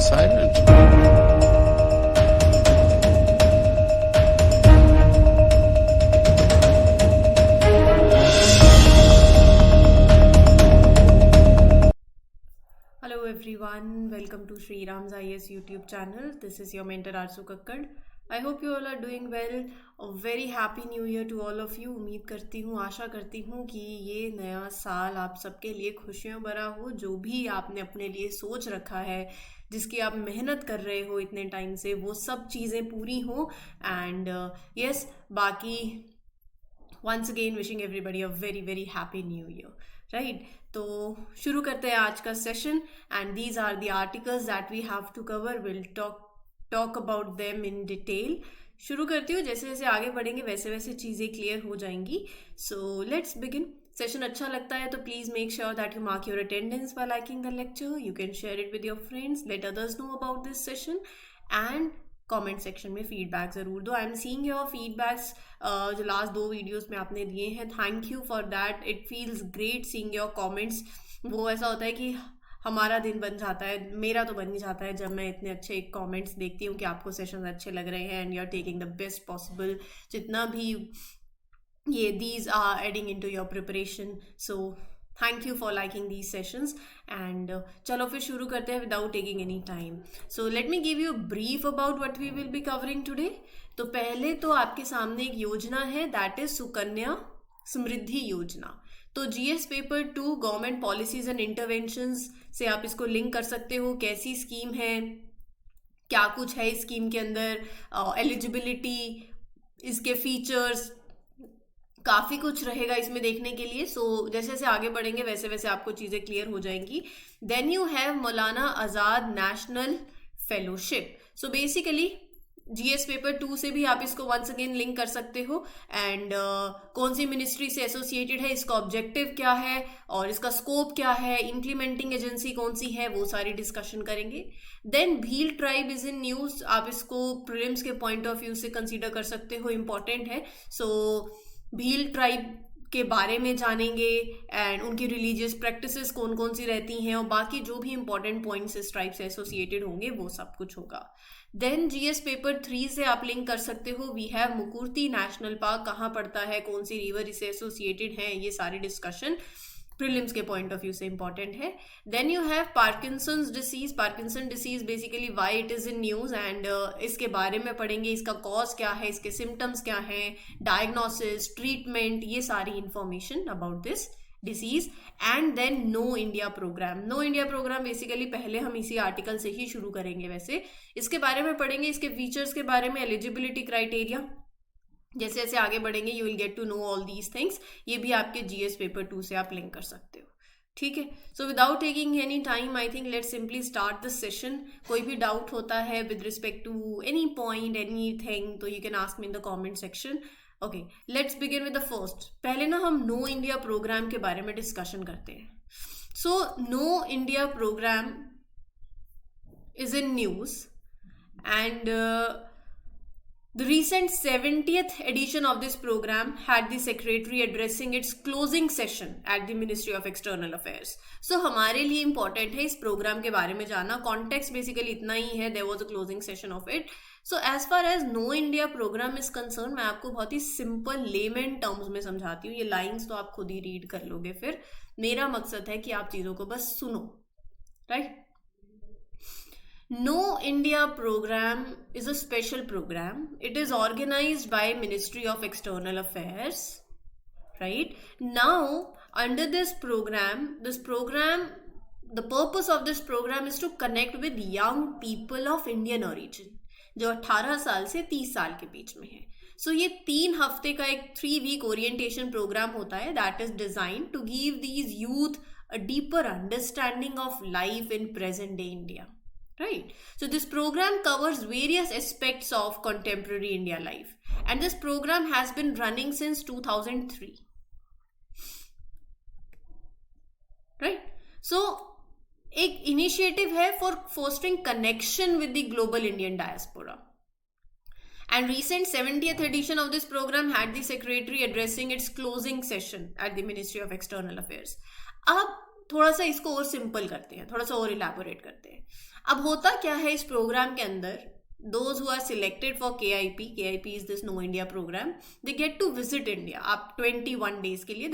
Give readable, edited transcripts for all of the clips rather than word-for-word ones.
silent. Hello everyone, welcome to Sri Ram's IS YouTube channel. This is your mentor Arzu Kakkad. I hope you all are doing well. A very happy new year to all of you. उम्मीद करती हूँ, आशा करती हूँ कि ये नया साल आप सबके लिए खुशियों भरा हो. जो भी आपने अपने लिए सोच रखा है, जिसकी आप मेहनत कर रहे हो इतने टाइम से, वो सब चीज़ें पूरी हो. एंड यस, बाकी once again wishing everybody a very very happy new year. Right, तो शुरू करते हैं आज का session. And these are the articles that we have to cover. Will talk about them in detail. शुरू करती हूँ. जैसे जैसे आगे बढ़ेंगे वैसे वैसे चीज़ें क्लियर हो जाएंगी. So let's begin. सेशन अच्छा लगता है तो please make sure that you mark your attendance bye liking the lecture. You can share it with your friends, let others know about this session. And comment section में feedback ज़रूर दो. I am seeing your feedbacks जो last 2 videos में आपने दिए हैं. Thank you for that. It feels great seeing your comments. वो ऐसा होता है कि हमारा दिन बन जाता है, मेरा तो बन ही जाता है जब मैं इतने अच्छे कमेंट्स देखती हूँ कि आपको सेशन अच्छे लग रहे हैं and you are taking the best possible. जितना भी ये these are adding into your preparation. So thank you for liking these sessions. And चलो फिर शुरू करते हैं without taking any time. So let me give you brief about what we will be covering today. तो पहले तो आपके सामने एक योजना है, दैट इज सुकन्या समृद्धि योजना. तो GS paper 2 government policies and interventions से आप इसको लिंक कर सकते हो. कैसी स्कीम है, क्या कुछ है इस स्कीम के अंदर, एलिजिबिलिटी, इसके फीचर्स, काफ़ी कुछ रहेगा इसमें देखने के लिए. सो जैसे जैसे आगे बढ़ेंगे वैसे वैसे आपको चीज़ें क्लियर हो जाएंगी. Then you have Maulana Azad national fellowship. So basically GS paper 2 से भी आप इसको वंस अगेन लिंक कर सकते हो. एंड कौन सी मिनिस्ट्री से एसोसिएटेड है, इसका ऑब्जेक्टिव क्या है और इसका स्कोप क्या है, इम्प्लीमेंटिंग एजेंसी कौन सी है, वो सारी डिस्कशन करेंगे. Then Bhil tribe is in news. आप इसको प्रीलिम्स के पॉइंट ऑफ व्यू से कंसीडर कर सकते हो, इम्पॉर्टेंट है. सो भील ट्राइब के बारे में जानेंगे एंड उनकी रिलीजियस प्रैक्टिसेस कौन कौन सी रहती हैं और बाकी जो भी इंपॉर्टेंट पॉइंट्स इस ट्राइब से एसोसिएटेड होंगे वो सब कुछ होगा. देन जीएस पेपर 3 से आप लिंक कर सकते हो. We have Mukurti national park. कहाँ पड़ता है, कौन सी रिवर इससे एसोसिएटेड है, ये सारी डिस्कशन प्रीलिम्स के पॉइंट ऑफ व्यू से इंपॉर्टेंट है. Then you have Parkinson's disease. Parkinson disease basically why it is in news and इसके बारे में पढ़ेंगे. इसका कॉज क्या है, इसके सिम्टम्स क्या हैं, डायग्नोसिस, ट्रीटमेंट, ये सारी information about this disease. And then no India programme. No India programme basically पहले हम इसी आर्टिकल से ही शुरू करेंगे. वैसे इसके बारे में पढ़ेंगे, इसके फीचर्स के बारे में, एलिजिबिलिटी क्राइटेरिया. जैसे जैसे आगे बढ़ेंगे you will get to know all these things. ये भी आपके जीएस पेपर 2 से आप लिंक कर सकते हो. ठीक है. So without taking any time I think let's simply start this session. कोई भी डाउट होता है with respect to any point, anything, तो you can ask me in the comment section. Okay, let's begin with the first. पहले ना हम no India programme के बारे में डिस्कशन करते हैं. So no India programme is in news and the recent 70th edition of this program had the secretary addressing its closing session at the Ministry of External Affairs. So हमारे लिए important है इस programme के बारे में जानना. Context basically इतना ही है, there was a closing session of it. So as far as No India program is concerned, मैं आपको बहुत ही simple layman terms में समझाती हूँ. ये lines तो आप खुद ही read कर लोगे. फिर मेरा मकसद है कि आप चीज़ों को बस सुनो. Right? No India program is a special program. It is organized by Ministry of External Affairs. Right? Now, under this program, the purpose of this program is to connect with young people of Indian origin, जो 18 साल से 30 साल के बीच में है. So ये 3 हफ्ते का एक 3-week orientation program होता है that is designed to give these youth a deeper understanding of life in present day India. Right. So this program covers various aspects of contemporary India life. And this program has been running since 2003. Right. So एक initiative है for fostering connection with the global Indian diaspora. And recent 70th edition of this program had the secretary addressing its closing session at the Ministry of External Affairs. अब थोड़ा सा इसको और simple करते हैं, थोड़ा सा और इलैबोरेट करते हैं। अब होता क्या है इस प्रोग्राम के अंदर, those who are selected for KIP is this Know India program, they get to visit India। आप 21 days के लिए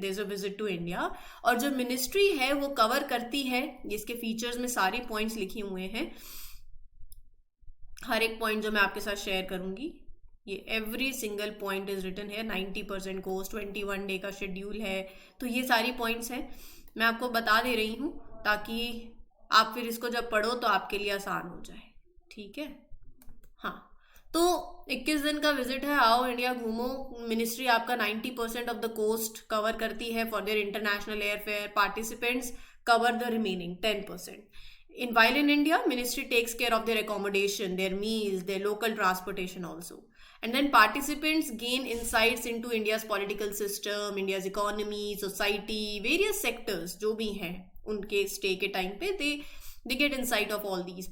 there's a visit to India। और जो मिनिस्ट्री है वो कवर करती है, जिसके फीचर्स में सारे पॉइंट्स लिखे हुए हैं, हर एक पॉइंट जो मैं आपके साथ शेयर करूंगी, ये every single point is written है। 90% कोर्स, 21 डे का शेड्यूल है, तो ये सारी पॉइंट्स हैं, मैं आपको बता दे रही हूँ ताकि आप फिर इसको जब पढ़ो तो आपके लिए आसान हो जाए, ठीक है। हाँ, तो 21 दिन का विजिट है, आओ इंडिया घूमो। मिनिस्ट्री आपका 90% ऑफ द कोस्ट कवर करती है for their international airfare. Participants cover the remaining 10%। While in India, ministry takes care of their accommodation, their meals, their local transportation also. And then participants gain insights into India's political system, India's economy, society, various sectors जो भी हैं उनके stay के time पे they get insight of all these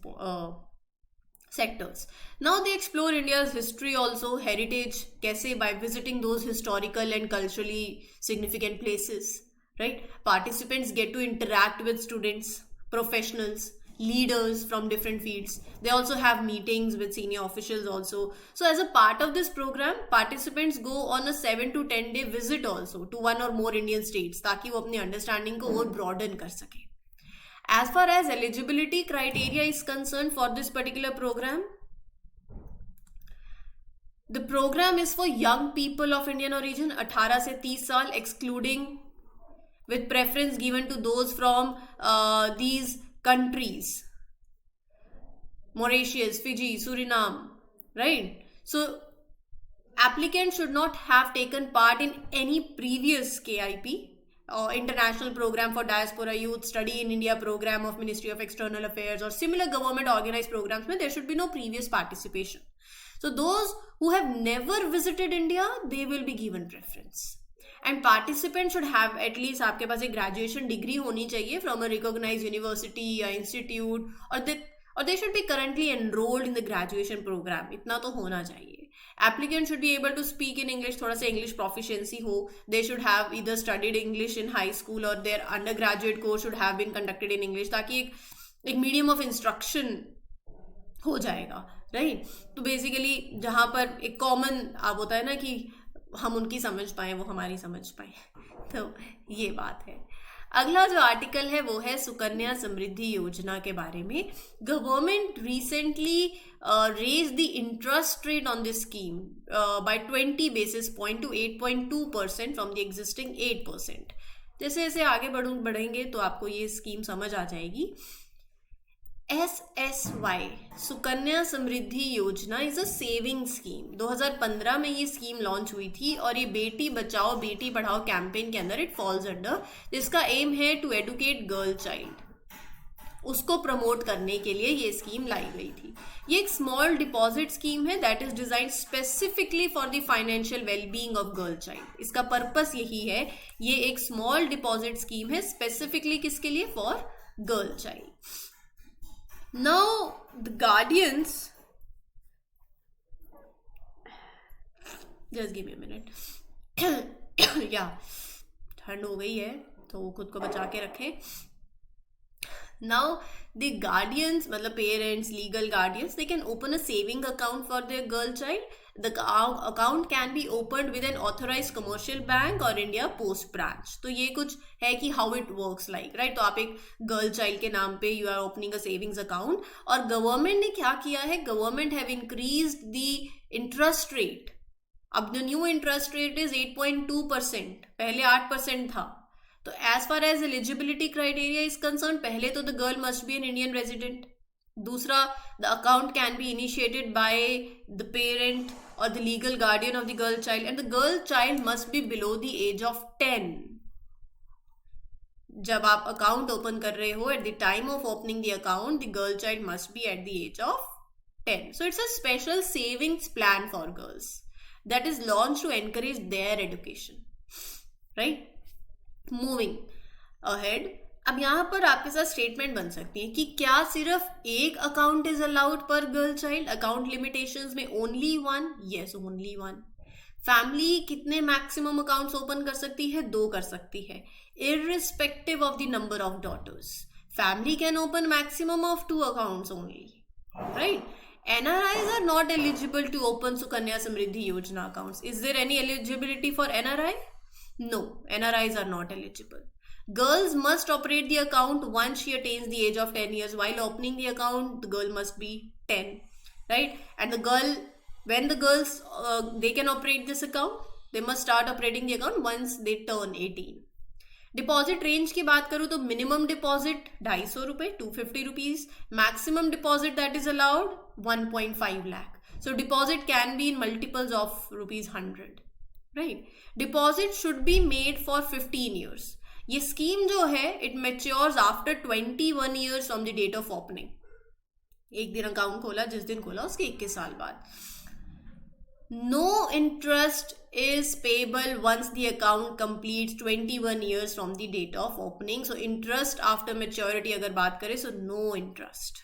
sectors. Now they explore India's history also, heritage, कैसे, by visiting those historical and culturally significant places, right? Participants get to interact with students, professionals, leaders from different fields. They also have meetings with senior officials also. So as a part of this program, participants go on a 7 to 10 day visit also to one or more Indian states, ताकि वो अपनी understanding को और broaden कर सके। As far as eligibility criteria is concerned for this particular program, the program is for young people of Indian origin, 18 से 30 साल, excluding, with preference given to those from these countries, Mauritius, Fiji, Suriname, right? So applicants should not have taken part in any previous KIP or international program for diaspora youth, study in India program of Ministry of External Affairs or similar government organized programs में there should be no previous participation. So those who have never visited India, they will be given preference. And participants should have at least, आपके पास एक graduation degree होनी चाहिए from a recognized university या institute, or they should be currently enrolled in the graduation program, इतना तो होना चाहिए। Applicant should be able to speak in English, थोड़ा सा English proficiency हो। They should have either studied English in high school or their undergraduate course should have been conducted in English, ताकि एक medium of instruction हो जाएगा, right? तो basically जहाँ पर एक common आप होता है ना कि हम उनकी समझ पाए, वो हमारी समझ पाए, तो ये बात है। अगला जो आर्टिकल है वो है सुकन्या समृद्धि योजना के बारे में। Government recently raise the interest rate on this scheme by 20 basis point to 8.2% from the existing 8%। जैसे जैसे आगे बढ़ेंगे तो आपको ये स्कीम समझ आ जाएगी। SSY सुकन्या समृद्धि योजना इज अ सेविंग स्कीम। 2015 में ये स्कीम लॉन्च हुई थी और ये बेटी बचाओ बेटी पढ़ाओ कैंपेन के अंदर इट फॉल्स अंडर, जिसका एम है टू एडुकेट गर्ल चाइल्ड। उसको प्रमोट करने के लिए ये स्कीम लाई गई थी। ये एक स्मॉल डिपॉजिट स्कीम है that is design specifically for the financial wellbeing of girl child. इसका पर्पस यही है, ये एक स्मॉल डिपॉजिट स्कीम है स्पेसिफिकली किसके लिए, for girl child. Now the guardians, just give me a minute, yeah, ठंड हो गई है तो खुद को बचा के रखें। Now the guardians, मतलब parents, legal guardians, they can open a saving account for their girl child. The account can be opened with an authorized commercial bank or India Post branch. तो ये कुछ है कि how it works like, right? तो आप एक girl child के नाम पे you are opening a savings account, और गवर्नमेंट ने क्या किया है, government have increased the interest rate. अब the new interest rate is 8.2%, पहले 8% था। तो as far as eligibility criteria is concerned, पहले तो the girl must be an Indian resident. दूसरा, the account can be initiated by the parent or the legal guardian of the girl child, and the girl child must be below the age of 10. जब आप account open कर रहे हो, at the time of opening the account, the girl child must be at the age of 10. So it's a special savings plan for girls that is launched to encourage their education, right? Moving ahead, अब यहाँ पर आपके साथ statement बन सकती है कि क्या सिर्फ एक अकाउंट इज अलाउड पर गर्ल चाइल्ड, अकाउंट लिमिटेशंस में only one, yes only one. Family कितने मैक्सिमम अकाउंट्स ओपन कर सकती है? 2 कर सकती है, irrespective of the number of daughters. Family can open maximum of 2 accounts only, right? NRIs are not eligible to open Sukanya Samriddhi Yojana accounts. Is there any eligibility for NRI? No, NRIs are not eligible. Girls must operate the account once she attains the age of 10 years. While opening the account, the girl must be 10, right? And the girl, when the girls they can operate this account, they must start operating the account once they turn 18. Deposit range की बात करूं तो minimum deposit 250 रुपए, 250 rupees, maximum deposit that is allowed 1.5 lakh. So deposit can be in multiples of rupees 100, right? Deposit should be made for 15 years. ये scheme जो है it matures after 21 years from the date of opening. एक दिन account खोला, जिस दिन खोला उसके 21 साल बाद. No interest is payable once the account completes 21 years from the date of opening. So interest after maturity अगर बात करें, so no interest.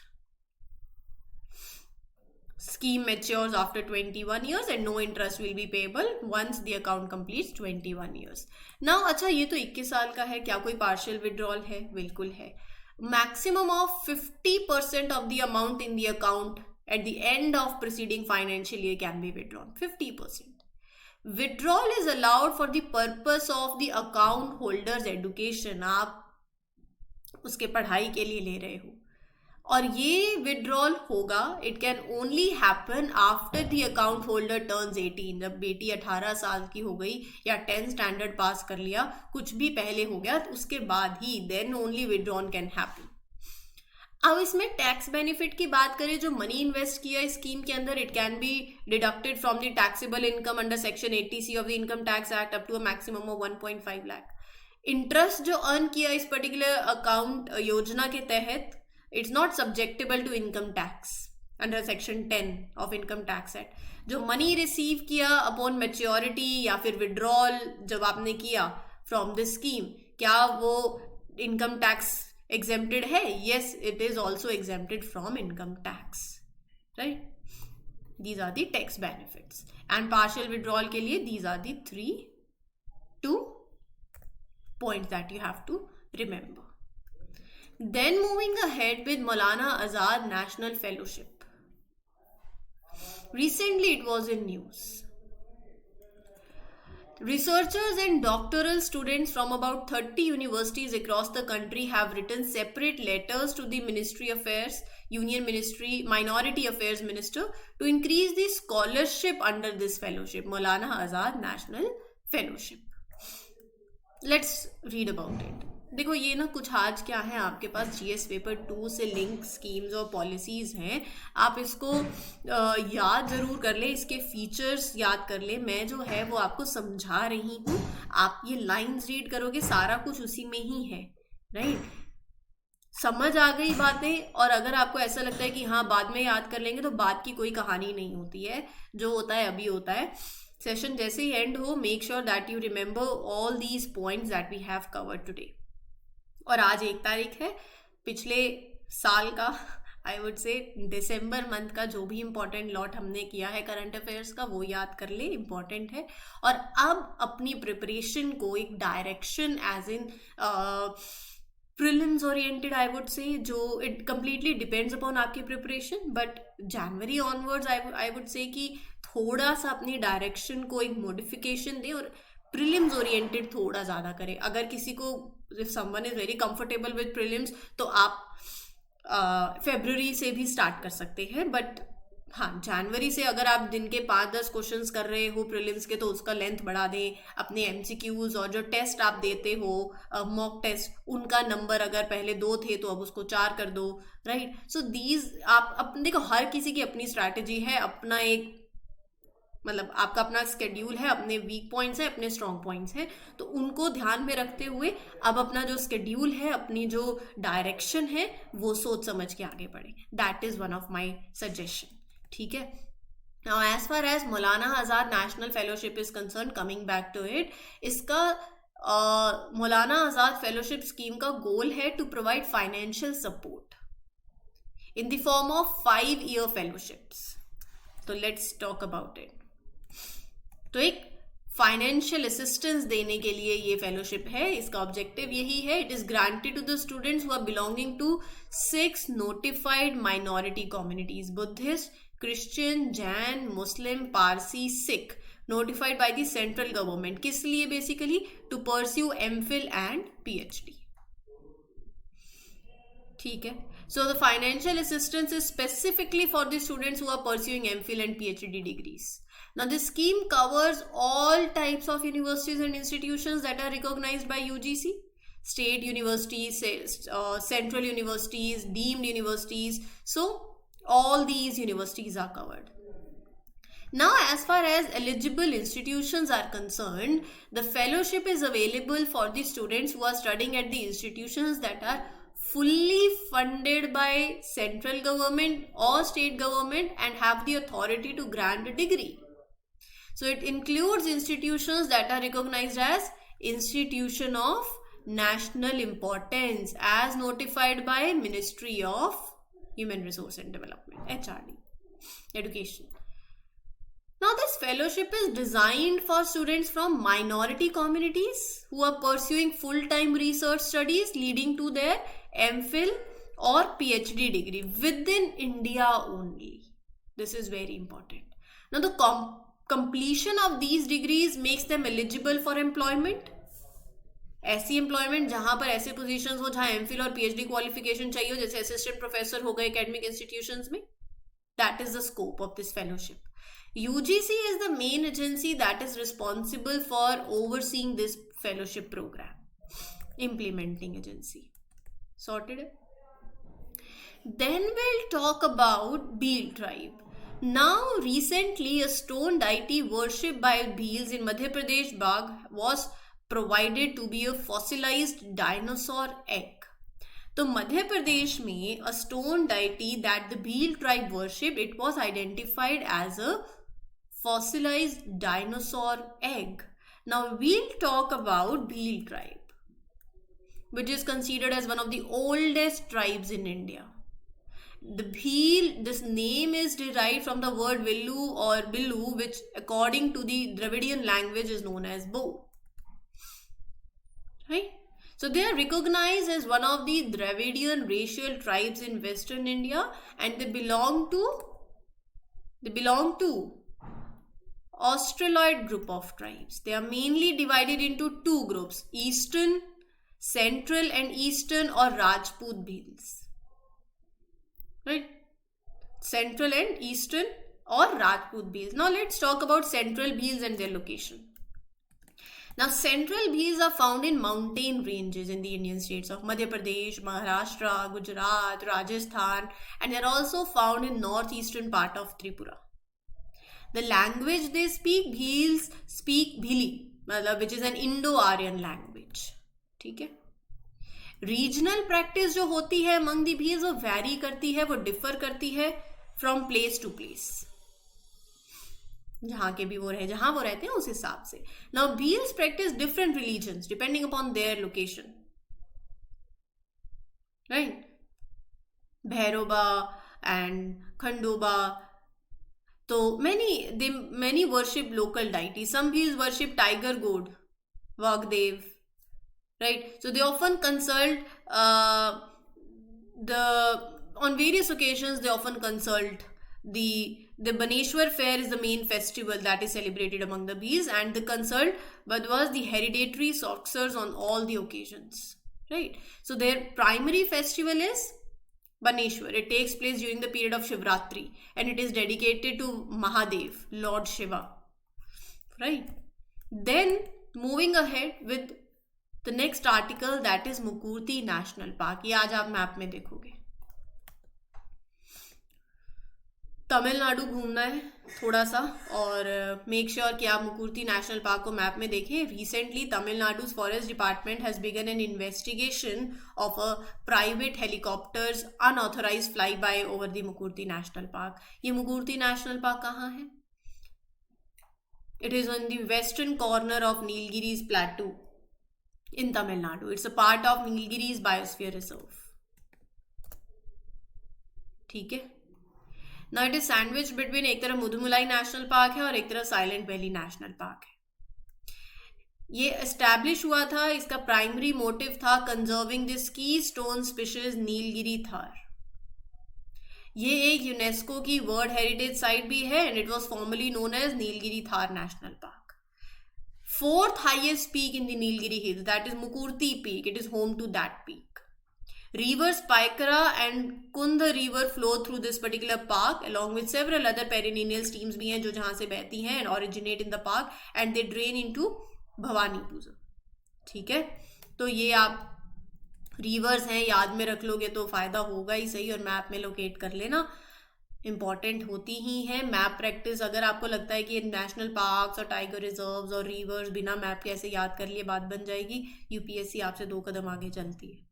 Scheme matures after 21 years and no interest will be payable once the account completes 21 years. Now अच्छा, ये तो 21 साल का है, क्या कोई partial withdrawal है? बिल्कुल है. Maximum of 50% of the amount in the account at the end of preceding financial year can be withdrawn. 50%. Withdrawal is allowed for the purpose of the account holder's education. आप उसके पढ़ाई के लिए ले रहे हो, और ये विड्रॉल होगा, it can only happen after the account holder turns 18. जब बेटी 18 साल की हो गई या 10th स्टैंडर्ड पास कर लिया, कुछ भी पहले हो गया, तो उसके बाद ही then only withdrawal can happen. अब इसमें टैक्स बेनिफिट की बात करें, जो मनी इन्वेस्ट किया इस स्कीम के अंदर, it can be deducted from the taxable income under section 80C of the income tax act up to a maximum of 1.5 lakh. Interest जो अर्न किया इस पर्टिकुलर अकाउंट योजना के तहत, it's not subjectable to income tax under section 10 of income tax act. जो money receive किया upon maturity या फिर विड्रॉल जब आपने किया फ्रॉम दिस स्कीम, क्या वो इनकम टैक्स exempted है? Yes, it is also exempted from income tax, right? These are the tax benefits. And partial withdrawal के लिए these are the 2 points that you have to remember. Then moving ahead with Maulana Azad National Fellowship. Recently it was in news. Researchers and doctoral students from about 30 universities across the country have written separate letters to the Ministry Affairs, Union Ministry, Minority Affairs Minister to increase the scholarship under this fellowship, Maulana Azad National Fellowship. Let's read about it. देखो ये ना कुछ आज क्या है, आपके पास GS paper 2 से link schemes और पॉलिसीज हैं, आप इसको याद ज़रूर कर ले, इसके फीचर्स याद कर ले. मैं जो है वो आपको समझा रही हूँ, आप ये लाइंस रीड करोगे, सारा कुछ उसी में ही है, राइट? समझ आ गई बातें? और अगर आपको ऐसा लगता है कि हाँ बाद में याद कर लेंगे, तो बात की कोई कहानी नहीं होती है, जो होता है अभी होता है. सेशन जैसे ही एंड हो, make sure that you remember all these points that we have covered today. और आज 1 तारीख है, पिछले साल का आई वुड से दिसंबर मंथ का जो भी इम्पोर्टेंट लॉट हमने किया है करंट अफेयर्स का, वो याद कर ले, इम्पॉर्टेंट है. और अब अपनी प्रिपरेशन को एक direction as in prelims oriented I would say, जो इट कम्प्लीटली डिपेंड्स अपॉन आपकी preparation, but January onwards I would say कि थोड़ा सा अपनी डायरेक्शन को एक मॉडिफिकेशन दे और प्रीलिम्स ओरिएंटेड थोड़ा ज़्यादा करें. अगर किसी को, if someone is very comfortable with prelims, तो आप फेब्रुवरी से भी स्टार्ट कर सकते हैं. बट हाँ, जनवरी से अगर आप दिन के 5-10 क्वेश्चंस कर रहे हो प्रीलिम्स के, तो उसका लेंथ बढ़ा दें. अपने MCQs और जो टेस्ट आप देते हो मॉक टेस्ट, उनका नंबर अगर पहले 2 थे तो अब उसको 4 कर दो, राइट? सो दीज आप अपने, देखो हर किसी की अपनी स्ट्रैटेजी है, अपना एक मतलब आपका अपना स्केड्यूल है, अपने वीक पॉइंट्स हैं, अपने स्ट्रॉन्ग पॉइंट्स हैं, तो उनको ध्यान में रखते हुए अब अपना जो स्केड्यूल है, अपनी जो डायरेक्शन है, वो सोच समझ के आगे बढ़े. That is one of my suggestion. ठीक है. Now as far as Maulana Azad national fellowship is concern, coming back to it, इसका मौलाना आज़ाद फेलोशिप स्कीम का गोल है to provide financial support in the form of 5-year fellowships. So let's talk about it. तो एक financial assistance देने के लिए ये fellowship है. इसका ऑब्जेक्टिव यही है. It is granted to the students who are belonging to 6 notified minority communities: Buddhist, Christian, Jain, Muslim, Parsi, Sikh, notified by the central government. किस लिए? Basically to pursue MPhil and PhD. ठीक है. So the financial assistance is specifically for the students who are pursuing MPhil and PhD degrees. Now this scheme covers all types of universities and institutions that are recognized by UGC. State universities, central universities, deemed universities. So all these universities are covered. Now, as far as eligible institutions are concerned, the fellowship is available for the students who are studying at the institutions that are fully funded by central government or state government and have the authority to grant a degree. So it includes institutions that are recognized as institution of national importance as notified by Ministry of Human Resource and Development, HRD, Education. Now this fellowship is designed for students from minority communities who are pursuing full-time research studies leading to their MPhil or PhD degree within India only. This is very important. Now the completion of these degrees makes them eligible for employment. ऐसी employment जहां पर ऐसे positions हो जहां MPhil और PhD qualification चाहिए हो, जैसे असिस्टेंट प्रोफेसर हो गए एकेडमिक इंस्टीट्यूशंस में. That is the scope of this fellowship. UGC is the main agency that is responsible for overseeing this fellowship program. Implementing agency. Sorted? Then we'll talk about Bhil tribe. Now, recently, a stone deity worshipped by Bhils in Madhya Pradesh Bagh was provided to be a fossilized dinosaur egg. तो मध्य प्रदेश में a stone deity that the Bhil tribe worshipped, it was identified as a fossilized dinosaur egg. Now we'll talk about Bhil tribe, which is considered as one of the oldest tribes in India. The Bhil, this name is derived from the word Villu or Billu, which according to the Dravidian language is known as bow. Right? So they are recognized as one of the Dravidian racial tribes in Western India, and they belong to Australoid group of tribes. They are mainly divided into 2 groups: Eastern, Central and Eastern, or Rajput Bhils. Right? Central and Eastern or Rajput Bhils. Now let's talk about Central Bhils and their location. Now Central Bhils are found in mountain ranges in the Indian states of Madhya Pradesh, Maharashtra, Gujarat, Rajasthan, and they are also found in northeastern part of Tripura. The language they speak, Bhils speak Bhili, which is an Indo-Aryan language. ठीक है. Regional practice जो होती है among the Bhils वो vary करती है, वो differ करती है from place to place. जहाँ के भी वो रहे, जहाँ वो रहते हैं उस हिसाब से. Now Bhils practice different religions depending upon their location. Right? Bhairoba and Khandoba. So many worship local deities. Some Bhils worship tiger god, Vagdev, right? So they often consult on various occasions. They often consult the Baneshwar fair is the main festival that is celebrated among the Bhils, and the consult was the hereditary successors on all the occasions, right? So their primary festival is Baneshwar. It takes place during the period of Shivratri, and it is dedicated to Mahadev, Lord Shiva. Right? Then moving ahead with the next article, that is Mukurti National Park. ये आज आप map में देखोगे. तमिलनाडु घूमना है थोड़ा सा, और मेक श्योर कि आप मुकुर्ती नेशनल पार्क को मैप में देखें. Recently Tamil Nadu's forest department has begun an investigation of a private helicopters unauthorised fly by over the Mukurthi national park. ये मुकुर्ती नेशनल पार्क कहाँ है? It is on the western corner of Nilgiris plateau in Tamil Nadu. It's a part of Nilgiris biosphere reserve. ठीक है. Now it is sandwich between, एक तरफ Mudumalai national park है और एक तरफ साइलेंट वैली नेशनल पार्क है। ये एस्टैब्लिश हुआ था, इसका प्राइमरी मोटिव था conserving this keystone species Nilgiri tahr. ये एक यूनेस्को की वर्ल्ड हेरिटेज साइट भी है and it was formerly known as Nilgiri tahr national park. Fourth highest peak in the Nilgiri hills, that is Mukurti peak, it is home to that peak. Rivers Paikara and Kundh river flow through this particular park along with several other perennial streams भी हैं जो जहाँ से बहती हैं and originate in the park and they drain into Bhawanipur. ठीक है, तो ये आप रिवर्स हैं याद में रख लोगे तो फायदा होगा ही सही, और मैप में लोकेट कर लेना, इंपॉर्टेंट होती ही है मैप प्रैक्टिस। अगर आपको लगता है कि नेशनल पार्क्स और टाइगर रिजर्व्स और रिवर्स बिना मैप के ऐसे याद कर लिए बात बन जाएगी, यूपीएससी आपसे 2 कदम आगे चलती है।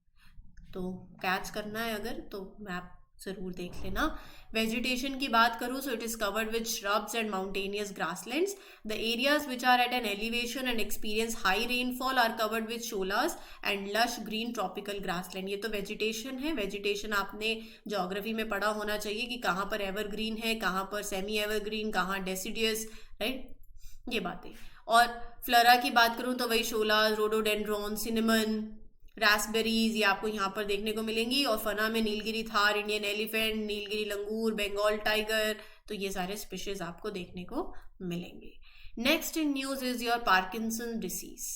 तो कैच करना है अगर तो मैप जरूर देख लेना। वेजिटेशन की बात करूँ, so it is covered with shrubs and mountainous grasslands. The areas which are at an elevation and experience high rainfall are covered with sholas and lush green tropical grassland. ये तो वेजिटेशन है। Vegetation आपने geography में पढ़ा होना चाहिए कि कहाँ पर एवरग्रीन है, कहाँ पर सेमी एवरग्रीन, कहाँ डेसिडियस, राइट, ये बातें। और फ्लोरा की बात करूँ तो वही शोलास, रोडोडेंड्रॉन, सिनेमन, रास्पबेरीज, ये आपको यहाँ पर देखने को मिलेंगी। और फना में नीलगिरी थार, इंडियन एलिफेंट, नीलगिरी लंगूर, बंगाल टाइगर, तो ये सारे स्पीशीज आपको देखने को मिलेंगे। Next in news is your Parkinson disease.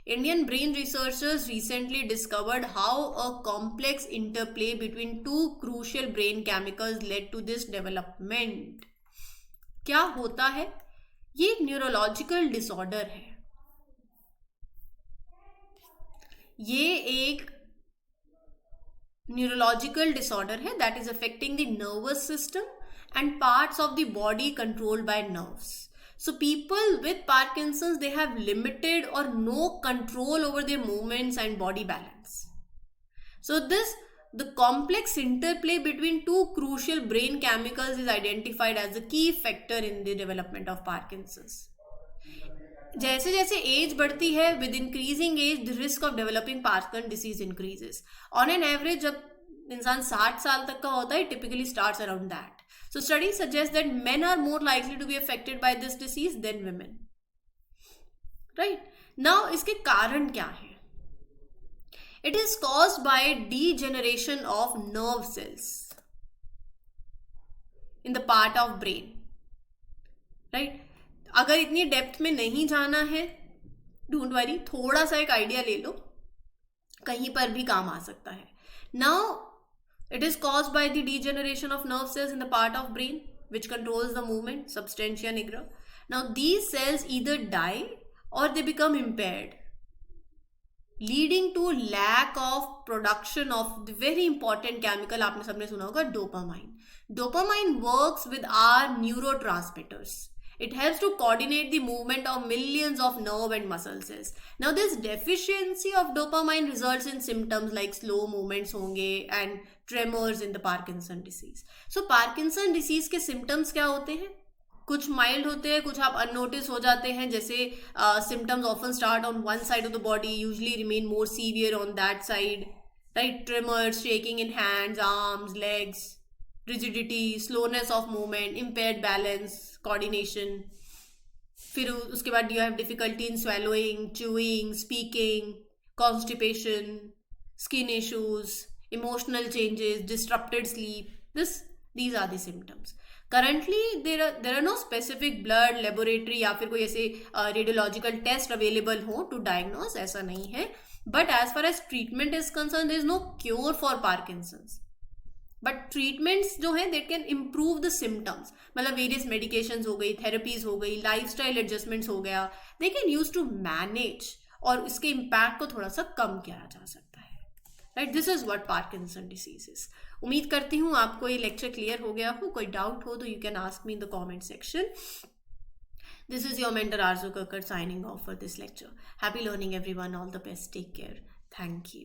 Indian brain researchers recently discovered how a complex interplay between 2 crucial brain chemicals led to this development. क्या होता है? ये एक न्यूरोलॉजिकल डिसऑर्डर है। ये एक न्यूरोलॉजिकल डिसऑर्डर है that is affecting the nervous system and parts of the body controlled by nerves. So people with Parkinson's, they have limited or no control over their movements and body balance. So the complex interplay between 2 crucial brain chemicals is identified as a key factor in the development of Parkinson's. जैसे जैसे age बढ़ती है, with increasing age the risk of developing Parkinson disease increases. On an average जब इंसान 60 साल तक का होता है, typically starts around that. So studies suggest that men are more likely to be affected by this disease than women. Right? Now, इसके कारण क्या है? It is caused by degeneration of nerve cells in the part of brain. Right? अगर इतनी depth में नहीं जाना है, डोंट वरी, थोड़ा सा एक आइडिया ले लो, कहीं पर भी काम आ सकता है. Now, it is caused by the degeneration of nerve cells in the part of brain which controls the movement, substantia nigra. Now these cells either die or they become impaired, leading to lack of production of the very important chemical आपने सबने सुना होगा, dopamine. Dopamine works with our neurotransmitters. It helps to coordinate the movement of millions of nerve and muscle cells. Now this deficiency of dopamine results in symptoms like slow movements होंगे and tremors in the Parkinson disease. So Parkinson disease के symptoms क्या होते हैं? कुछ mild होते हैं, कुछ आप अननोटिस हो जाते हैं. जैसे symptoms often start on one side of the body, usually remain more severe on that side. Right? Tremors, shaking in hands, arms, legs, rigidity, slowness of movement, impaired balance, coordination. फिर उसके बाद you have difficulty in swallowing, chewing, speaking, constipation, skin issues, emotional changes, disrupted sleep. These are the symptoms. Currently there are no specific blood laboratory या फिर कोई ऐसे radiological test available हो to diagnose, ऐसा नहीं है. But as far as treatment is concerned, there is no cure for Parkinson's. But treatments जो है that can improve the symptoms, मतलब वेरियस मेडिकेशंस हो गई, थेरेपीज हो गई, लाइफस्टाइल एडजस्टमेंट्स हो गया, they can use to manage और इसके इम्पैक्ट को थोड़ा सा कम किया जा सकता है. Right, this is what Parkinson disease is. उम्मीद करती हूँ आपको ये लेक्चर क्लियर हो गया हो. कोई डाउट हो तो you can ask me in the comment section. This is your mentor Arzu Kakkad signing off for this lecture. Happy learning everyone. All the best. Take care. Thank you.